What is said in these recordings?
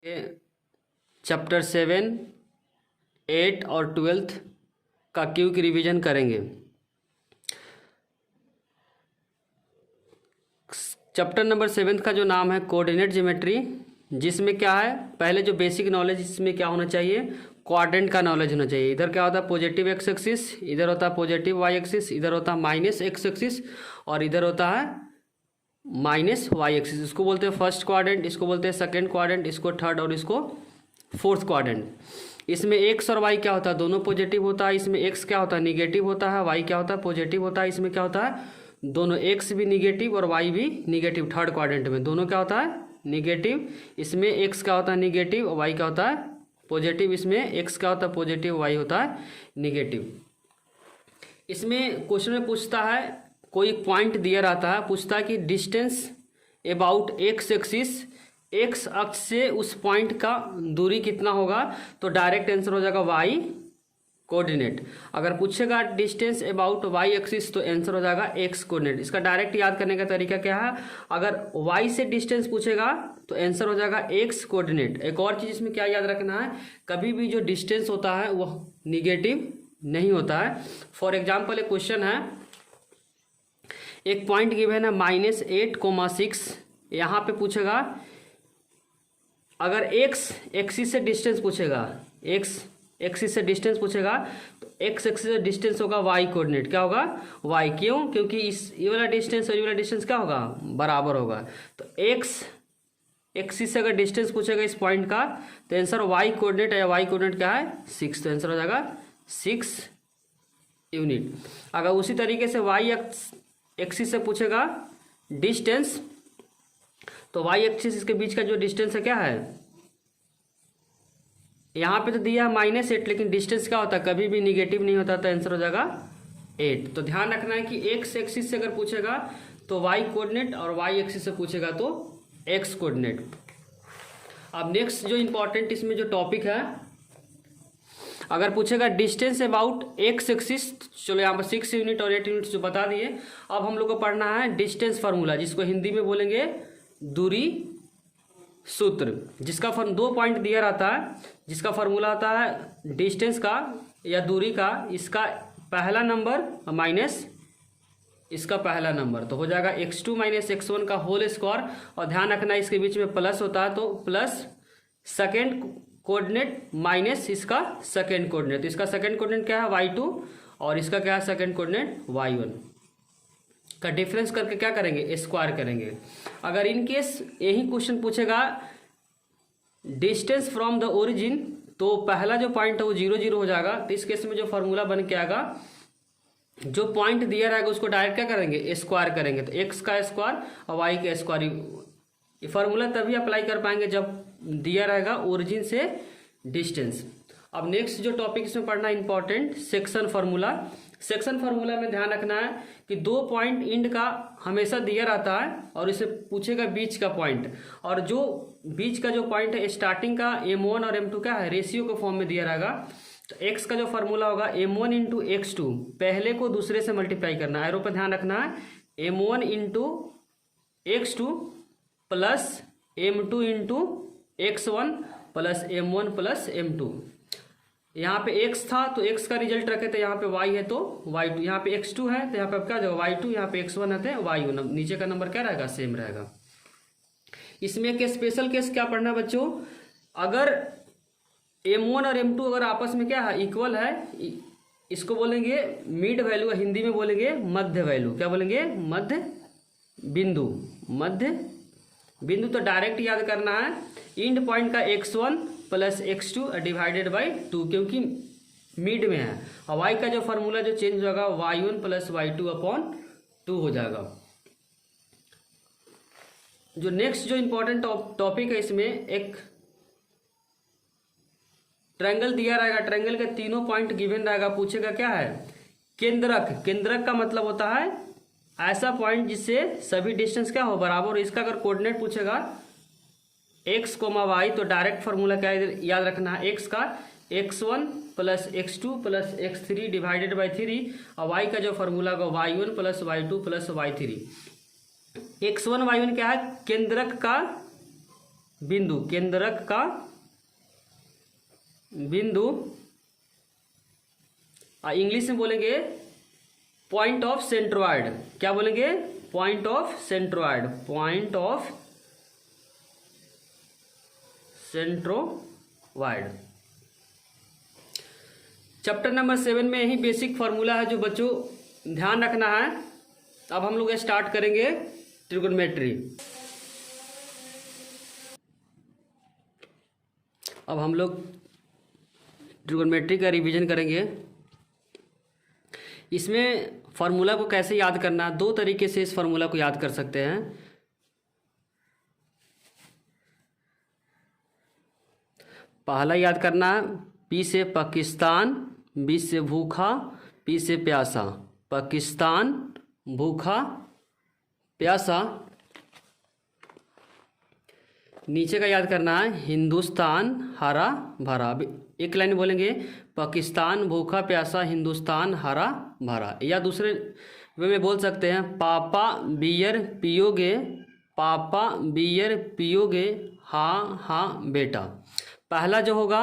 Chapter 7, 8 और 12 का quick revision करेंगे। चैप्टर नंबर 7 का जो नाम है कोऑर्डिनेट ज्योमेट्री, जिसमें क्या है, पहले जो बेसिक नॉलेज इसमें क्या होना चाहिए, क्वाड्रेंट का नॉलेज होना चाहिए। इधर क्या होता है पॉजिटिव एक्स एक्सिस, इधर होता है पॉजिटिव वाई एक्सिस, इधर होता है माइनस एक्स एक्सिस और इधर होता है माइनस वाई एक्सिस। इसको बोलते हैं फर्स्ट क्वाड्रेंट, इसको बोलते हैं सेकंड क्वाड्रेंट, इसको थर्ड और इसको फोर्थ क्वाड्रेंट। इसमें एक्स और वाई क्या होता है, दोनों पॉजिटिव होता है। इसमें एक्स क्या होता है, निगेटिव होता है, वाई क्या होता है, पॉजिटिव होता है। इसमें क्या होता है, दोनों एक्स भी निगेटिव और वाई भी निगेटिव। थर्ड क्वाड्रेंट में दोनों क्या होता है, निगेटिव। इसमें एक्स क्या होता है, निगेटिव, और वाई क्या होता है, पॉजिटिव। इसमें एक्स क्या होता है, पॉजिटिव, वाई होता है निगेटिव। इसमें क्वेश्चन में पूछता है, कोई पॉइंट दिया रहता है, पूछता है कि distance about x axis, x अक्ष से उस पॉइंट का दूरी कितना होगा, तो डायरेक्ट आंसर हो जाएगा वाई कोऑर्डिनेट। अगर पूछेगा डिस्टेंस अबाउट वाई एक्सिस तो आंसर हो जाएगा एक्स कोऑर्डिनेट। इसका डायरेक्ट याद करने का तरीका क्या है, अगर वाई से डिस्टेंस पूछेगा तो आंसर हो जाएगा एक्स कोऑर्डिनेट। एक और चीज़ इसमें क्या याद रखना है, कभी भी जो डिस्टेंस होता है वह निगेटिव नहीं होता है। फॉर एग्जाम्पल एक क्वेश्चन है, एक पॉइंट गिवन है -8,6। यहाँ पे पूछेगा, अगर एक्स एक्सिस से डिस्टेंस पूछेगा, एक्स एक्सिस से डिस्टेंस पूछेगा तो एक्स एक्सिस से डिस्टेंस होगा वाई कोऑर्डिनेट। क्या होगा, वाई। क्यों, क्योंकि इस ये वाला डिस्टेंस और ये वाला डिस्टेंस क्या होगा, बराबर होगा। तो एक्स एक्सिस से अगर डिस्टेंस पूछेगा इस पॉइंट का तो आंसर वाई कोऑर्डिनेट है। वाई कोऑर्डिनेट क्या है, 6, तो आंसर हो जाएगा 6 यूनिट। अगर उसी तरीके से वाई एक्सिस से पूछेगा डिस्टेंस तो वाई एक्सिस इसके बीच का जो डिस्टेंस है क्या है, यहाँ पे तो दिया है -8, लेकिन डिस्टेंस क्या होता है, कभी भी निगेटिव नहीं होता, तो आंसर हो जाएगा 8। तो ध्यान रखना है कि एक्स एक्सिस से अगर पूछेगा तो वाई कोऑर्डिनेट और वाई एक्सिस से पूछेगा तो एक्स कोऑर्डिनेट। अब नेक्स्ट जो इंपॉर्टेंट इसमें जो टॉपिक है, अगर पूछेगा डिस्टेंस अबाउट एक्स एक्सिस, चलो यहाँ पर 6 यूनिट और 8 यूनिट जो बता दिए। अब हम लोग को पढ़ना है डिस्टेंस फार्मूला, जिसको हिंदी में बोलेंगे दूरी सूत्र। जिसका दो पॉइंट दिया रहता है, जिसका फार्मूला आता है डिस्टेंस का या दूरी का, इसका पहला नंबर माइनस इसका पहला नंबर, तो हो जाएगा x2 - x1 का होल स्क्वायर। और ध्यान रखना इसके बीच में प्लस होता है, तो प्लस सेकेंड कोऑर्डिनेट माइनस इसका सेकेंड कोऑर्डिनेट। तो इसका सेकेंड कोऑर्डिनेट क्या है, y2, और इसका क्या है सेकेंड कोऑर्डिनेट y1 का डिफरेंस करके क्या करेंगे, स्क्वायर करेंगे। अगर इन केस यही क्वेश्चन पूछेगा डिस्टेंस फ्रॉम द ओरिजिन, तो पहला जो पॉइंट है वो 0, 0 हो जाएगा। तो इस केस में जो फार्मूला बन के आएगा, जो पॉइंट दिया रहेगा उसको डायरेक्ट क्या करेंगे, स्क्वायर करेंगे। तो एक्स का स्क्वायर और वाई का स्क्वायर। ये फार्मूला तभी अप्लाई कर पाएंगे जब दिया रहेगा ओरिजिन से डिस्टेंस। अब नेक्स्ट जो टॉपिक इसमें पढ़ना important, section formula. Section formula में ध्यान रखना है कि 2 पॉइंट इंड का हमेशा दिया रहता है और इसे पूछेगा बीच का पॉइंट, और जो बीच का जो पॉइंट है स्टार्टिंग का m1 और m2 क्या है, रेशियो के फॉर्म में दिया रहेगा। तो x का जो फार्मूला होगा m1 × x2, पहले को दूसरे से मल्टीप्लाई करना है, एरो पर ध्यान रखना है, m1 × x2 plus m2 × x1 plus m1 plus m2। यहाँ पे x था तो x का रिजल्ट रखे, तो यहाँ पे y है तो y2, यहाँ पे x2 है तो यहाँ पे क्या जाएगा y2, यहाँ पे x1 है तो y1, नीचे का नंबर क्या रहेगा, सेम रहेगा। इसमें के स्पेशल केस क्या पढ़ना बच्चों, अगर m1 और m2 अगर आपस में क्या है, इक्वल है, इसको बोलेंगे मिड वैल्यू, हिंदी में बोलेंगे मध्य वैल्यू। क्या बोलेंगे, मध्य बिंदु। मध्य बिंदु तो डायरेक्ट याद करना है, इंड पॉइंट का x1 plus x2 divided by 2, क्योंकि मिड में है। और y का जो फार्मूला जो चेंज होगा y1 प्लस y2 अपॉन 2 हो जाएगा। जो नेक्स्ट जो इंपॉर्टेंट टॉपिक है, इसमें एक ट्रायंगल दिया रहेगा, ट्रायंगल के तीनों पॉइंट गिवन रहेगा, पूछेगा क्या है, केंद्रक। केंद्रक का मतलब होता है ऐसा पॉइंट जिससे सभी डिस्टेंस क्या हो, बराबर। इसका अगर कोऑर्डिनेट पूछेगा x, y, तो डायरेक्ट फार्मूला क्या याद रखना है, x का x1 plus x2 plus x3 divided by 3, और y का जो फार्मूला होगा y1 plus y2 plus y3। x1 y1 क्या है, केंद्रक का बिंदु, केंद्रक का बिंदु, इंग्लिश में बोलेंगे पॉइंट ऑफ सेंट्रोइड। क्या बोलेंगे? Point of centroid, point of centroid. Chapter number 7 में यही बेसिक फार्मूला है जो बच्चों ध्यान रखना है। अब हम लोग स्टार्ट करेंगे ट्रिगोनोमेट्री। अब हम लोग ट्रिगोनोमेट्री का रिवीजन करेंगे। इसमें फार्मूला को कैसे याद करना है, दो तरीके से इस फार्मूला को याद कर सकते हैं। पहला याद करना है, पी से पाकिस्तान, बी से भूखा, पी से प्यासा। पाकिस्तान, भूखा, प्यासा। नीचे का याद करना है, हिंदुस्तान, हरा भरा। एक लाइन बोलेंगे, पाकिस्तान, भूखा, प्यासा, हिंदुस्तान, हरा भरा। या दूसरे वे में बोल सकते हैं, पापा बियर पियोगे, पापा बियर पियोगे, हाँ हाँ बेटा। पहला जो होगा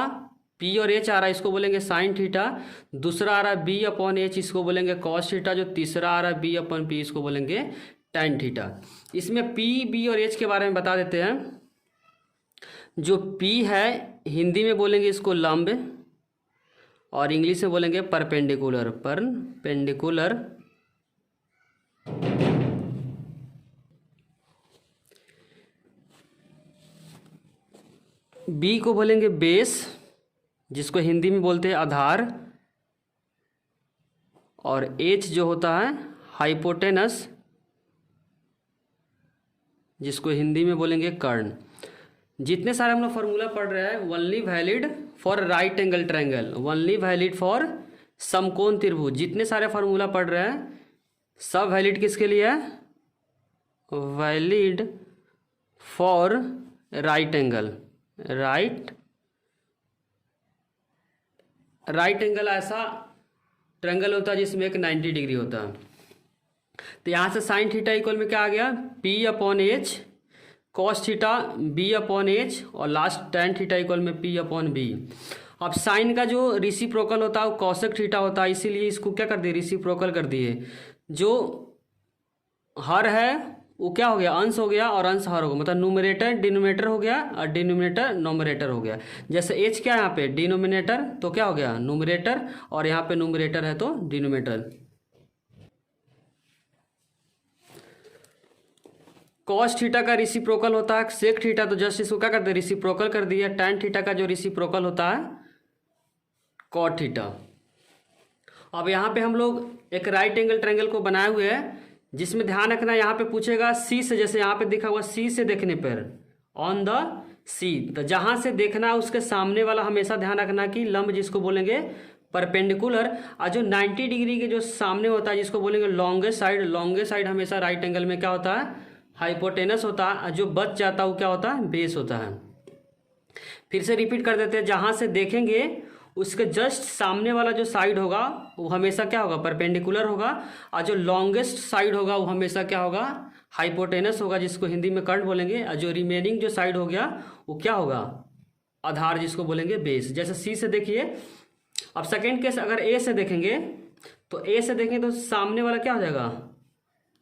पी और एच आ रहा है, इसको बोलेंगे साइन थीटा। दूसरा आ रहा है बी अपॉन एच, इसको बोलेंगे कॉस थीटा। जो तीसरा आ रहा है बी अपॉन पी, इसको बोलेंगे टैन थीटा। इसमें पी, बी और एच के बारे में बता देते हैं। जो पी है हिंदी में बोलेंगे इसको लंब, और इंग्लिश में बोलेंगे परपेंडिकुलर, परपेंडिकुलर। बी को बोलेंगे बेस, जिसको हिंदी में बोलते हैं आधार। और एच जो होता है हाइपोटेनस, जिसको हिंदी में बोलेंगे कर्ण। जितने सारे हम लोग फार्मूला पढ़ रहे हैं, only valid for right angle triangle, only valid for समकोण त्रिभुज। जितने सारे फार्मूला पढ़ रहे हैं सब वैलिड किसके लिए है? Valid for right angle. Right angle ऐसा ट्रायंगल होता है जिसमें एक 90 डिग्री होता है। तो यहाँ से साइन थीटा इक्वल में क्या आ गया? P upon H cos theta B upon H, और लास्ट टैन थीटा इक्वल में पी अपॉन बी। अब साइन का जो रिसिप्रोकल होता है वो कॉसेक थीटा होता है, इसीलिए इसको क्या कर दिए? रिसिप्रोकल कर दिए। जो हर है वो क्या हो गया? अंश हो गया, और अंश हर हो गया, मतलब न्यूमरेटर डिनोमिनेटर हो गया, और डिनोमिनेटर नोमरेटर हो गया। जैसे एच क्या है यहाँ पे? डिनोमिनेटर, तो क्या हो गया? न्यूमरेटर, और यहाँ पे न्यूमरेटर है तो डिनोमिनेटर। कॉस थीटा का रिसिप्रोकल होता है सेक थीटा, तो जस्ट इसको क्या कर दिया? रिसिप्रोकल कर दिया। टैन थीटा का जो रिसिप्रोकल होता है कॉट थीटा। अब यहाँ पे हम लोग एक राइट एंगल ट्रायंगल को बनाए हुए हैं, जिसमें ध्यान रखना यहाँ पे पूछेगा सी से, जैसे यहाँ पे दिखा हुआ सी से देखने पर, ऑन द सी, तो जहाँ से देखना है उसके सामने वाला हमेशा ध्यान रखना कि लंब, जिसको बोलेंगे परपेंडिकुलर। और जो 90 डिग्री के जो सामने होता है जिसको बोलेंगे लॉन्गेस्ट साइड, लॉन्गेस्ट साइड हमेशा राइट एंगल में क्या होता है? हाइपोटेनस होता है। जो बच जाता है वो क्या होता है? बेस होता है। फिर से रिपीट कर देते हैं, जहाँ से देखेंगे उसके जस्ट सामने वाला जो साइड होगा वो हमेशा क्या होगा? परपेंडिकुलर होगा। और जो लॉन्गेस्ट साइड होगा वो हमेशा क्या होगा? हाइपोटेनस होगा, जिसको हिंदी में कर्ण बोलेंगे। और जो रिमेनिंग जो साइड हो गया वो क्या होगा? आधार, जिसको बोलेंगे बेस। जैसे सी से देखिए। अब सेकेंड केस अगर ए से देखेंगे, तो ए से देखेंगे तो सामने वाला क्या हो जाएगा?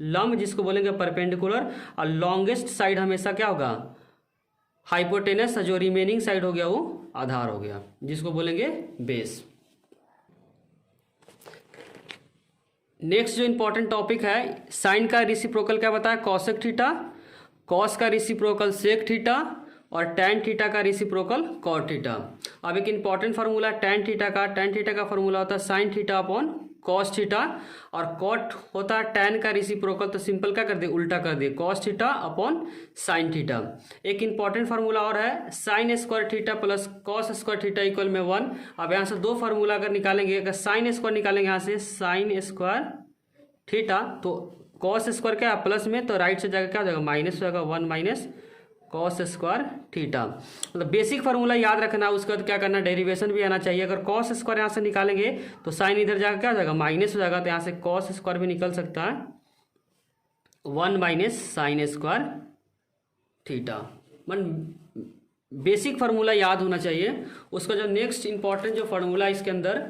लंब, जिसको बोलेंगे परपेंडिकुलर। और लॉन्गेस्ट साइड हमेशा क्या होगा? हाइपोटेनस। जो रिमेनिंग साइड हो गया वो आधार हो गया, जिसको बोलेंगे बेस। नेक्स्ट जो इंपॉर्टेंट टॉपिक है, साइन का रिसिप्रोकल क्या बताया? Cosec theta. कॉस का रिसिप्रोकल सेक थीटा, और टैन थीटा का रिसिप्रोकल कॉट थीटा। अब एक इंपॉर्टेंट फार्मूला टैन थीटा का। टैन थीटा का फार्मूला होता है sine theta upon cos theta, और कॉट होता है टैन का रिसिप्रोकल, तो सिंपल क्या कर दिए? उल्टा कर दिए, cos theta upon sine theta. एक इंपॉर्टेंट फार्मूला और है, sine square theta plus cos square theta equal में 1। अब यहाँ से दो फार्मूला अगर निकालेंगे, अगर साइन स्क्वायर निकालेंगे यहाँ से साइन स्क्वायर थीटा, तो कॉस स्क्वायर क्या है? प्लस में, तो राइट से जाकर क्या हो जाएगा? माइनस हो जाएगा, 1 माइनस कॉस स्क्वायर थीटा। मतलब बेसिक फार्मूला याद रखना, उसके बाद क्या करना? डेरिवेशन भी आना चाहिए। अगर कॉस स्क्वायर यहाँ से निकालेंगे तो साइन इधर जाकर क्या हो जाएगा? माइनस हो जाएगा, तो यहाँ से कॉस स्क्वायर भी निकल सकता है, 1 माइनस साइन स्क्वायर थीटा। मन बेसिक फार्मूला याद होना चाहिए। उसका जो नेक्स्ट इंपॉर्टेंट जो फार्मूला इसके अंदर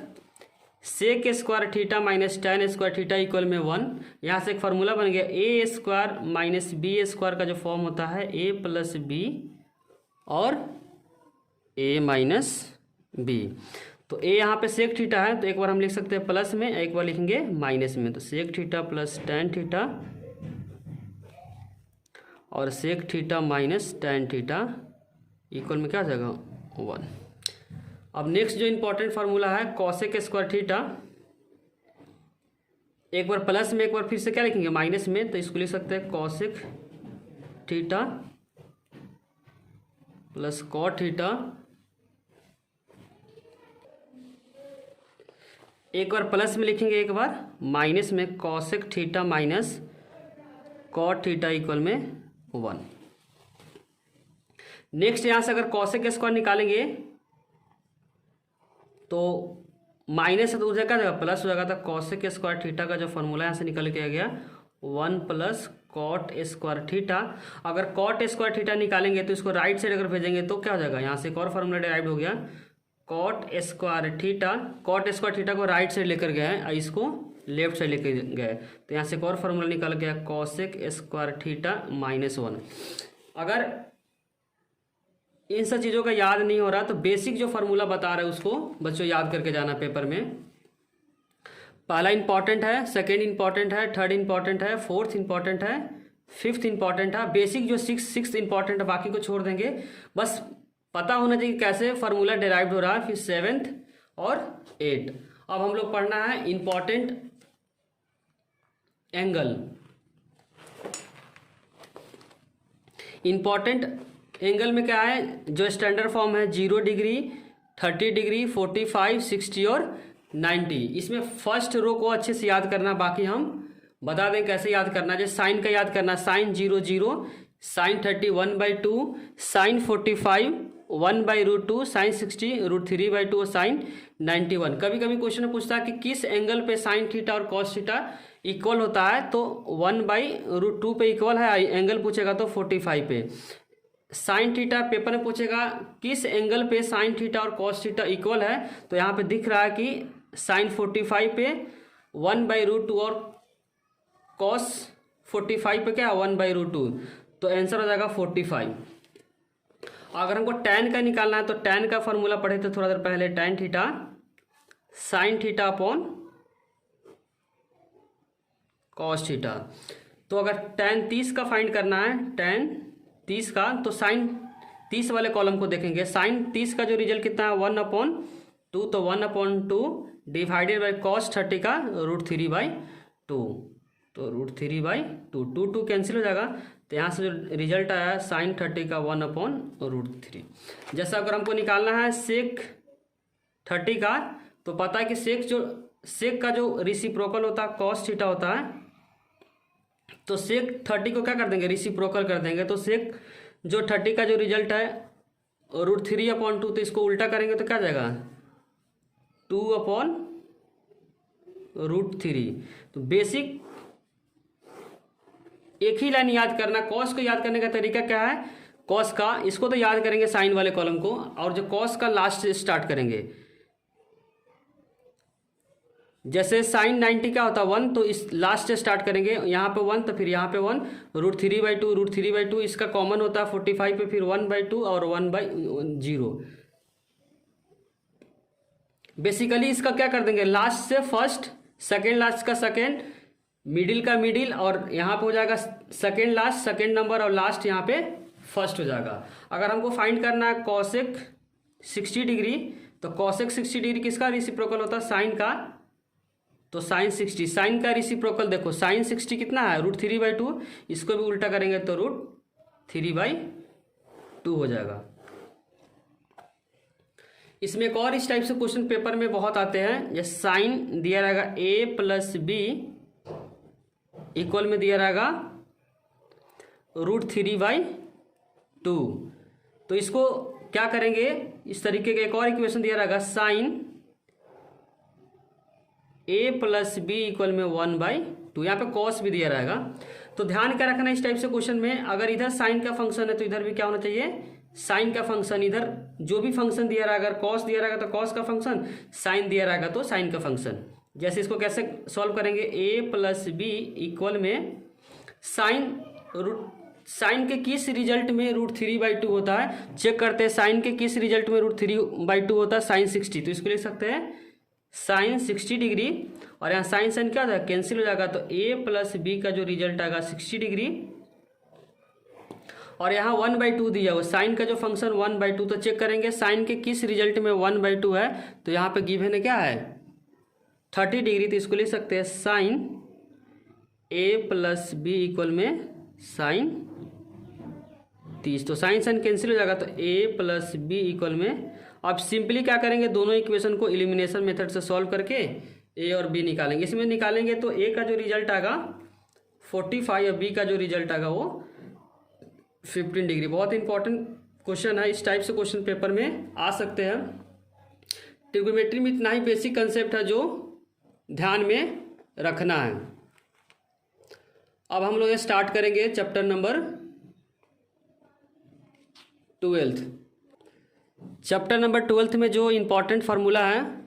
sec square theta minus tan square theta equal में 1, यहाँ से एक फार्मूला बन गया A square minus B square का जो फॉर्म होता है ए प्लस बी और ए माइनस बी। तो ए यहाँ पे सेक थीटा है तो एक बार हम लिख सकते हैं प्लस में, एक बार लिखेंगे माइनस में। तो sec theta plus tan theta और sec theta minus tan theta equal में क्या आ जाएगा 1। अब नेक्स्ट जो इंपॉर्टेंट फार्मूला है कॉसेक स्क्वायर थीटा, एक बार प्लस में एक बार फिर से क्या लिखेंगे माइनस में, तो इसको लिख सकते हैं cosec theta plus cot theta, एक बार प्लस में लिखेंगे एक बार माइनस में cosec theta minus cot theta equal में 1। नेक्स्ट यहां से अगर कॉसेक स्क्वायर निकालेंगे तो माइनस है तो उधर क्या जाएगा प्लस हो जाएगा। तो कॉसेक स्क्वायर थीटा का जो फॉर्मूला यहाँ से निकल के आ गया 1 प्लस कॉट स्क्वायर थीटा। अगर कॉट स्क्वायर थीटा निकालेंगे तो इसको राइट साइड अगर भेजेंगे तो क्या हो जाएगा, यहाँ से एक और फॉर्मूला डिराइव हो गया cot square theta. Cot square theta को राइट साइड लेकर गए हैं, इसको लेफ्ट साइड लेकर गए तो यहाँ से एक और फॉर्मूला निकल गया कॉसेक स्क्वायर थीटा माइनस 1। अगर इन सब चीज़ों का याद नहीं हो रहा तो बेसिक जो फार्मूला बता रहे हैं उसको बच्चों याद करके जाना पेपर में। पहला इंपॉर्टेंट है, सेकंड इंपॉर्टेंट है, थर्ड इंपॉर्टेंट है, फोर्थ इंपॉर्टेंट है, फिफ्थ इंपॉर्टेंट है। बेसिक जो सिक्स इंपॉर्टेंट है बाकी को छोड़ देंगे, बस पता होना चाहिए कैसे फार्मूला डिराइव्ड हो रहा है। फिर सेवेंथ और 8। अब हम लोग पढ़ना है इंपॉर्टेंट एंगल। इंपॉर्टेंट एंगल में क्या है, जो स्टैंडर्ड फॉर्म है 0 डिग्री, 30 डिग्री, 45, 60 और 90। इसमें फर्स्ट रो को अच्छे से याद करना, बाकी हम बता दें कैसे याद करना। जैसे साइन का याद करना, साइन 0 0, साइन 30 1/2, साइन 45 1/√2, साइन 60 √3/2 और साइन 91। कभी कभी क्वेश्चन पूछता है कि किस एंगल पे साइन थीटा और कॉस थीटा इक्वल होता है, तो 1/√2 पे इक्वल है एंगल पूछेगा तो 45 पे। साइन थीटा पेपर में पूछेगा किस एंगल पे साइन थीटा और कॉस थीटा इक्वल है, तो यहाँ पे दिख रहा है कि साइन 45 पे 1/√2 और कॉस 45 पे क्या 1/√2, तो आंसर हो जाएगा 45। अगर हमको tan का निकालना है तो tan का फॉर्मूला पढ़े थे थोड़ा देर पहले, tan theta sine theta upon cos theta. तो अगर tan 30 का फाइंड करना है, tan 30 का, तो साइन 30 वाले कॉलम को देखेंगे। साइन 30 का जो रिजल्ट कितना है 1/2, तो 1/2 डिवाइडेड बाई कॉस 30 का √3/2, तो √3/2 2 कैंसिल हो जाएगा। तो यहाँ से जो रिजल्ट आया है साइन 30 का 1/√3। जैसा अगर हमको निकालना है सेक 30 का, तो पता है कि सेक का जो रेसिप्रोकल होता है कॉस थीटा होता है, तो सेक 30 को क्या कर देंगे रेसिप्रोकल कर देंगे। तो सेक जो 30 का जो रिजल्ट है √3/2, तो इसको उल्टा करेंगे तो क्या जाएगा 2/√3। तो बेसिक एक ही लाइन याद करना। कॉस को याद करने का तरीका क्या है, कॉस का इसको तो याद करेंगे साइन वाले कॉलम को, और जो कॉस का लास्ट से स्टार्ट करेंगे। जैसे साइन 90 क्या होता है 1, तो इस लास्ट से स्टार्ट करेंगे, यहाँ पे 1 तो फिर यहाँ पे 1, √3/2 इसका कॉमन होता है 45 पे, फिर 1/2 और 1/0। बेसिकली इसका क्या कर देंगे, लास्ट से फर्स्ट, सेकेंड लास्ट का सेकेंड, मिडिल का मिडिल, और यहाँ पे हो जाएगा सेकेंड लास्ट सेकेंड नंबर, और लास्ट यहाँ पे फर्स्ट हो जाएगा। अगर हमको फाइंड करना है कॉसेक 60 डिग्री, तो कॉसेक 60 डिग्री किसका रेसिप्रोकल होता है साइन का, तो साइन 60, साइन का रेसिप्रोकल देखो साइन 60 कितना है √3/2, इसको भी उल्टा करेंगे तो √3/2 हो जाएगा। इसमें एक और इस टाइप से क्वेश्चन पेपर में बहुत आते हैं, जैसे साइन दिया रहेगा a + b इक्वल में दिया रहेगा √3/2, तो इसको क्या करेंगे, इस तरीके का एक और इक्वेशन दिया रहेगा साइन a + b इक्वल में 1/2, यहाँ पे कॉस भी दिया रहेगा। तो ध्यान क्या रखना इस टाइप से क्वेश्चन में, अगर इधर साइन का फंक्शन है तो इधर भी क्या होना चाहिए साइन का फंक्शन, इधर जो भी फंक्शन दिया रहेगा, अगर कॉस दिया रहेगा तो कॉस का फंक्शन, साइन दिया रहेगा तो साइन का फंक्शन। जैसे इसको कैसे सॉल्व करेंगे, ए प्लस बी इक्वल में साइन के किस रिजल्ट में √3/2 होता है, चेक करते हैं साइन के किस रिजल्ट में √3/2 होता है, साइन 60। तो इसको लिख सकते हैं साइन 60 डिग्री, और यहाँ साइन साइन क्या था, कैंसिल हो जाएगा, तो ए प्लस बी का जो रिजल्ट आएगा 60 डिग्री, और यहाँ 1/2 दिया हुआ, साइन का जो फंक्शन 1/2, तो चेक करेंगे साइन के किस रिजल्ट में 1/2 है, तो यहाँ पे गिवन है क्या है 30 डिग्री। तो इसको लिख सकते हैं साइन ए प्लस बी इक्वल में साइन 30। तो साइन साइन कैंसिल हो जाएगा, तो ए प्लस बी इक्वल में, अब सिंपली क्या करेंगे, दोनों इक्वेशन को एलिमिनेशन मेथड से सॉल्व करके ए और बी निकालेंगे। इसमें निकालेंगे तो ए का जो रिजल्ट आएगा 45 और बी का जो रिजल्ट आएगा वो 15 डिग्री। बहुत इंपॉर्टेंट क्वेश्चन है, इस टाइप से क्वेश्चन पेपर में आ सकते हैं। ट्रिग्नोमेट्री में इतना ही बेसिक कंसेप्ट है जो ध्यान में रखना है। अब हम लोग स्टार्ट करेंगे चैप्टर नंबर 12। चैप्टर नंबर 12 में जो इम्पोर्टेंट फार्मूला है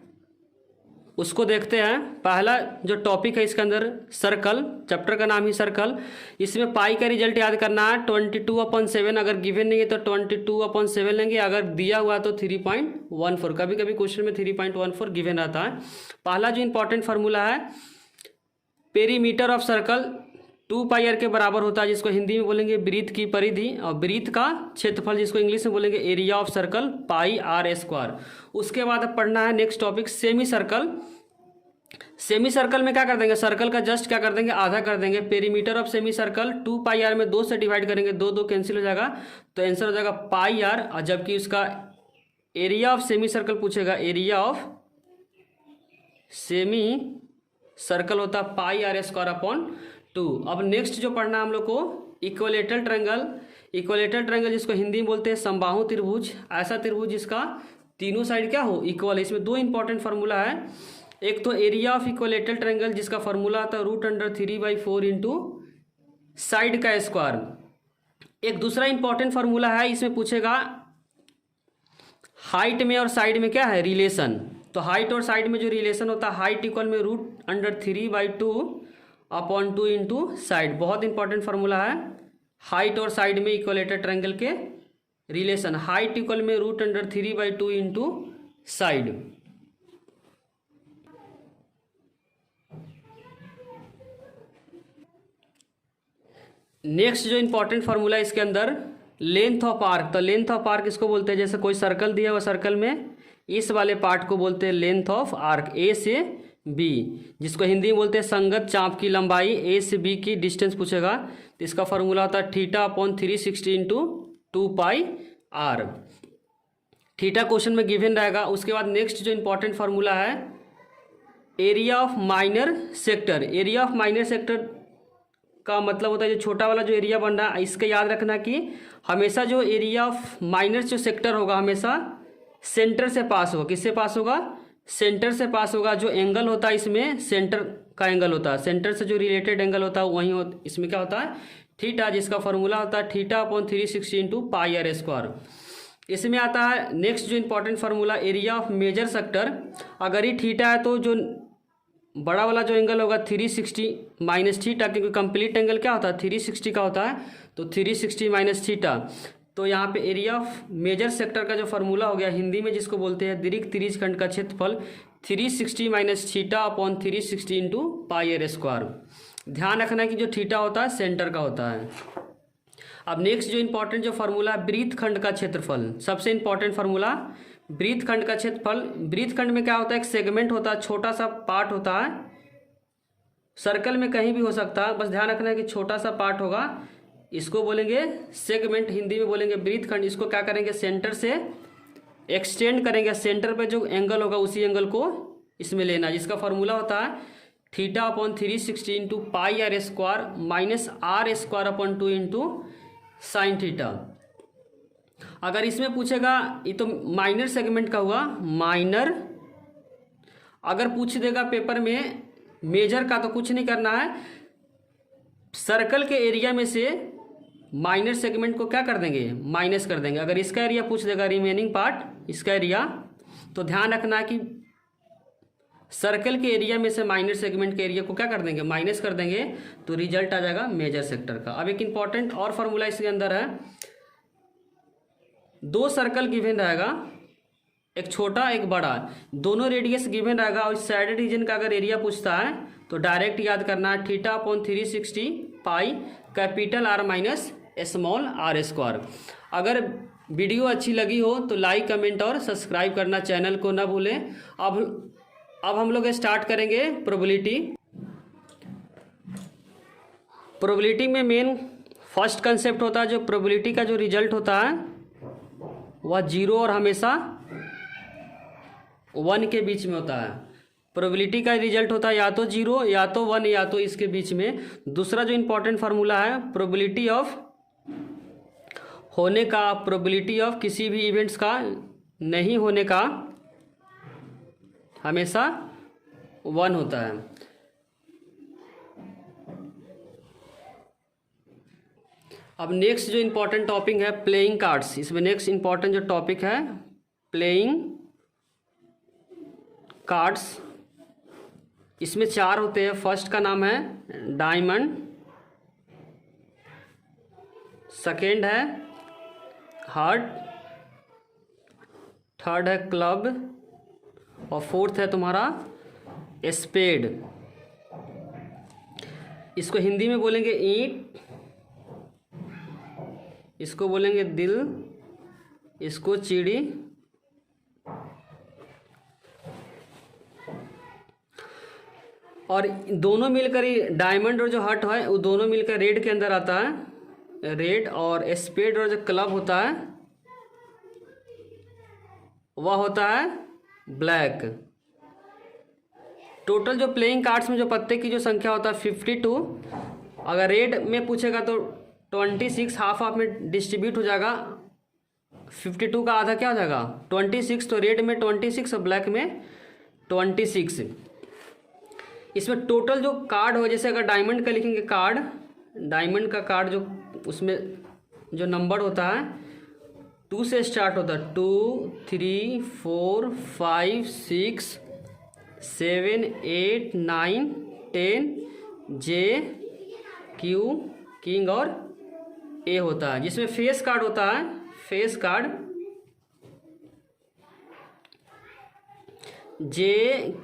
उसको देखते हैं। पहला जो टॉपिक है इसके अंदर सर्कल, चैप्टर का नाम ही सर्कल। इसमें पाई का रिजल्ट याद करना है 22/7, अगर गिवन नहीं है तो 22/7 लेंगे, अगर दिया हुआ तो 3.14। कभी कभी क्वेश्चन में 3.14 गिवन रहता है। पहला जो इम्पोर्टेंट फार्मूला है, पेरीमीटर ऑफ सर्कल 2πr के बराबर होता है, जिसको हिंदी में बोलेंगे वृत्त की परिधि, और वृत्त का क्षेत्रफल जिसको इंग्लिश में बोलेंगे एरिया ऑफ सर्कल, πr²। उसके बाद अब पढ़ना है next topic semi circle. Semi circle में क्या कर देंगे, सर्कल का जस्ट क्या कर देंगे, आधा कर देंगे। Perimeter of semi circle 2πr में 2 से डिवाइड करेंगे, 2 कैंसिल हो जाएगा, तो आंसर हो जाएगा πr। और जबकि उसका एरिया ऑफ सेमी सर्कल पूछेगा, एरिया ऑफ सेमी सर्कल होता है πr²/2। अब नेक्स्ट जो पढ़ना हम लोग को इक्विलेटरल ट्रायंगल। इक्विलेटरल ट्रायंगल जिसको हिंदी में बोलते हैं समबाहु त्रिभुज, ऐसा त्रिभुज जिसका तीनों साइड क्या हो, इक्वल है। इसमें दो इंपॉर्टेंट फार्मूला है, एक तो एरिया ऑफ इक्विलेटरल ट्रायंगल जिसका फार्मूला आता है √3/4 इंटू साइड का स्क्वायर। एक दूसरा इंपॉर्टेंट फार्मूला है, इसमें पूछेगा हाइट में और साइड में क्या है रिलेशन। तो हाइट और साइड में जो रिलेशन होता है, हाइट इक्वल में √3/2/2 इंटू साइड। बहुत इंपॉर्टेंट फार्मूला है, हाइट और साइड में इक्विलेटरल ट्रायंगल के रिलेशन, हाइट इक्वल में √3/2 इंटू साइड। नेक्स्ट जो इंपॉर्टेंट फार्मूला है इसके अंदर लेंथ ऑफ आर्क। तो लेंथ ऑफ आर्क इसको बोलते हैं, जैसे कोई सर्कल दिया हुआ, सर्कल में इस वाले पार्ट को बोलते हैं लेंथ ऑफ आर्क, ए से बी, जिसको हिंदी में बोलते हैं संगत चाप की लंबाई। ए से बी की डिस्टेंस पूछेगा, तो इसका फार्मूला होता है θ/360 इंटू 2πr। थीटा क्वेश्चन में गिवन रहेगा। उसके बाद नेक्स्ट जो इंपॉर्टेंट फार्मूला है area of minor sector. Area of minor sector का मतलब होता है जो छोटा वाला जो एरिया बन रहा है, इसका याद रखना कि हमेशा जो एरिया ऑफ माइनर जो सेक्टर होगा हमेशा सेंटर से पास होगा। किससे पास होगा, सेंटर से पास होगा। जो एंगल होता है इसमें सेंटर का एंगल होता है, सेंटर से जो रिलेटेड एंगल होता है वहीं इसमें क्या होता है थीटा, जिसका फॉर्मूला होता है θ/360 इंटू πr²। इसमें आता है नेक्स्ट जो important formula area of major sector. अगर ये थीटा है तो जो बड़ा वाला जो एंगल होगा 360 माइनस थीटा, क्योंकि कंप्लीट एंगल क्या होता है 360 का होता है, तो 360 माइनस थीटा। तो यहाँ पे एरिया ऑफ मेजर सेक्टर का जो फार्मूला हो गया हिंदी में जिसको बोलते हैं दीर्घ त्रिज्य खंड का क्षेत्रफल 360 माइनस θ/360 इंटू πr²। ध्यान रखना कि जो थीटा होता है सेंटर का होता है। अब नेक्स्ट जो इंपॉर्टेंट जो फार्मूला है वृत्त खंड का क्षेत्रफल, सबसे इंपॉर्टेंट फार्मूला वृत्त खंड का क्षेत्रफल। वृत्त खंड में क्या होता है, एक सेगमेंट होता है, छोटा सा पार्ट होता है, सर्कल में कहीं भी हो सकता है, बस ध्यान रखना है कि छोटा सा पार्ट होगा, इसको बोलेंगे सेगमेंट, हिंदी में बोलेंगे वृत्त खंड। इसको क्या करेंगे सेंटर से एक्सटेंड करेंगे, सेंटर पे जो एंगल होगा उसी एंगल को इसमें लेना, जिसका फार्मूला होता है θ/360 into πr² minus r²/2 into sine theta. अगर इसमें पूछेगा, ये तो माइनर सेगमेंट का हुआ, माइनर अगर पूछ देगा पेपर में मेजर का तो कुछ नहीं करना है, सर्कल के एरिया में से माइनर सेगमेंट को क्या कर देंगे, माइनस कर देंगे। अगर इसका एरिया पूछ देगा रिमेनिंग पार्ट, इसका एरिया, तो ध्यान रखना कि सर्कल के एरिया में से माइनर सेगमेंट के एरिया को क्या कर देंगे, माइनस कर देंगे, तो रिजल्ट आ जाएगा मेजर सेक्टर का। अब एक इंपॉर्टेंट और फॉर्मूला इसके अंदर है, दो सर्कल गिवन रहेगा, एक छोटा एक बड़ा, दोनों रेडियस गिवन रहेगा और साइड रीजन का अगर एरिया पूछता है तो डायरेक्ट याद करना है θ/360 pi capital R minus small r square. अगर वीडियो अच्छी लगी हो तो लाइक कमेंट और सब्सक्राइब करना चैनल को ना भूलें। अब हम लोग स्टार्ट करेंगे प्रोबेबिलिटी में मेन फर्स्ट कंसेप्ट होता है, जो प्रोबेबिलिटी का जो रिजल्ट होता है वह 0 और हमेशा 1 के बीच में होता है। प्रोबेबिलिटी का रिजल्ट होता है या तो 0 या तो 1 या तो इसके बीच में। दूसरा जो इम्पोर्टेंट फार्मूला है, प्रोबेबिलिटी ऑफ होने का, प्रोबेबिलिटी ऑफ किसी भी इवेंट्स का नहीं होने का हमेशा 1 होता है। अब नेक्स्ट जो इम्पोर्टेंट टॉपिक है प्लेइंग कार्ड्स, इसमें नेक्स्ट इम्पोर्टेंट जो टॉपिक है प्लेइंग कार्ड्स। इसमें 4 होते हैं। फर्स्ट का नाम है डायमंड, सेकेंड है हार्ट, थर्ड है क्लब और फोर्थ है तुम्हारा स्पेड। इसको हिंदी में बोलेंगे ईंट, इसको बोलेंगे दिल, इसको चिड़ी, और दोनों मिलकर ही डायमंड और जो हार्ट है वो दोनों मिलकर रेड के अंदर आता है, रेड, और स्पेड और जो क्लब होता है वह होता है ब्लैक। टोटल जो प्लेइंग कार्ड्स में जो पत्ते की जो संख्या होता है 52। अगर रेड में पूछेगा तो 26 हाफ हाफ में डिस्ट्रीब्यूट हो जाएगा। 52 का आधा क्या हो जाएगा 26, तो रेड में 26 और ब्लैक में 26। इसमें टोटल जो कार्ड हो, जैसे अगर डायमंड का लिखेंगे कार्ड, डायमंड का कार्ड जो उसमें जो नंबर होता है 2 से स्टार्ट होता है, 2 3 4 5 6 7 8 9 10 J Q किंग और A होता है। जिसमें फेस कार्ड होता है, फेस कार्ड J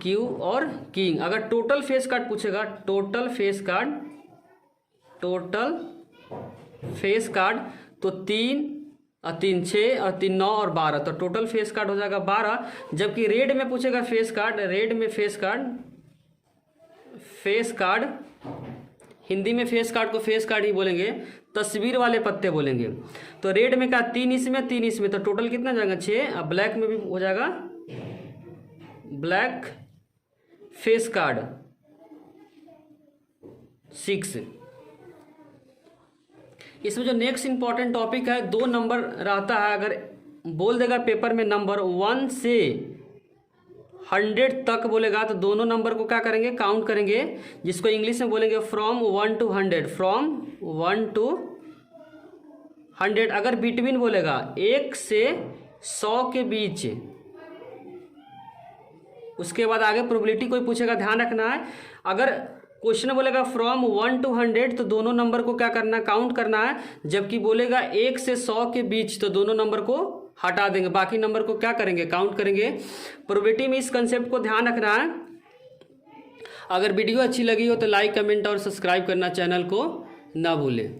Q और किंग। अगर टोटल फेस कार्ड पूछेगा, टोटल फेस कार्ड तो 3 और 3 6 और 3 9 और 12, तो टोटल फेस कार्ड हो जाएगा 12। जबकि रेड में पूछेगा फेस कार्ड, रेड में फेस कार्ड हिंदी में फेस कार्ड को फेस कार्ड ही बोलेंगे, तस्वीर वाले पत्ते बोलेंगे। तो रेड में क्या 3 इसमें 3 इसमें, तो टोटल कितना जाएगा 6। अब ब्लैक में भी हो जाएगा ब्लैक फेस कार्ड 6। इसमें जो नेक्स्ट इंपॉर्टेंट टॉपिक है 2 नंबर रहता है। अगर बोल देगा पेपर में नंबर 1 से 100 तक बोलेगा तो दोनों नंबर को क्या करेंगे, काउंट करेंगे, जिसको इंग्लिश में बोलेंगे फ्रॉम 1 to 100, फ्रॉम 1 to 100। अगर बिटवीन बोलेगा 1 से 100 के बीच, उसके बाद आगे प्रोबेबिलिटी कोई पूछेगा, ध्यान रखना है। अगर क्वेश्चन बोलेगा फ्रॉम 1 to 100 तो दोनों नंबर को क्या करना है, काउंट करना है। जबकि बोलेगा 1 से 100 के बीच तो दोनों नंबर को हटा देंगे, बाकी नंबर को क्या करेंगे, काउंट करेंगे। प्रोबेबिलिटी में इस कंसेप्ट को ध्यान रखना है। अगर वीडियो अच्छी लगी हो तो लाइक कमेंट और सब्सक्राइब करना चैनल को ना भूलें।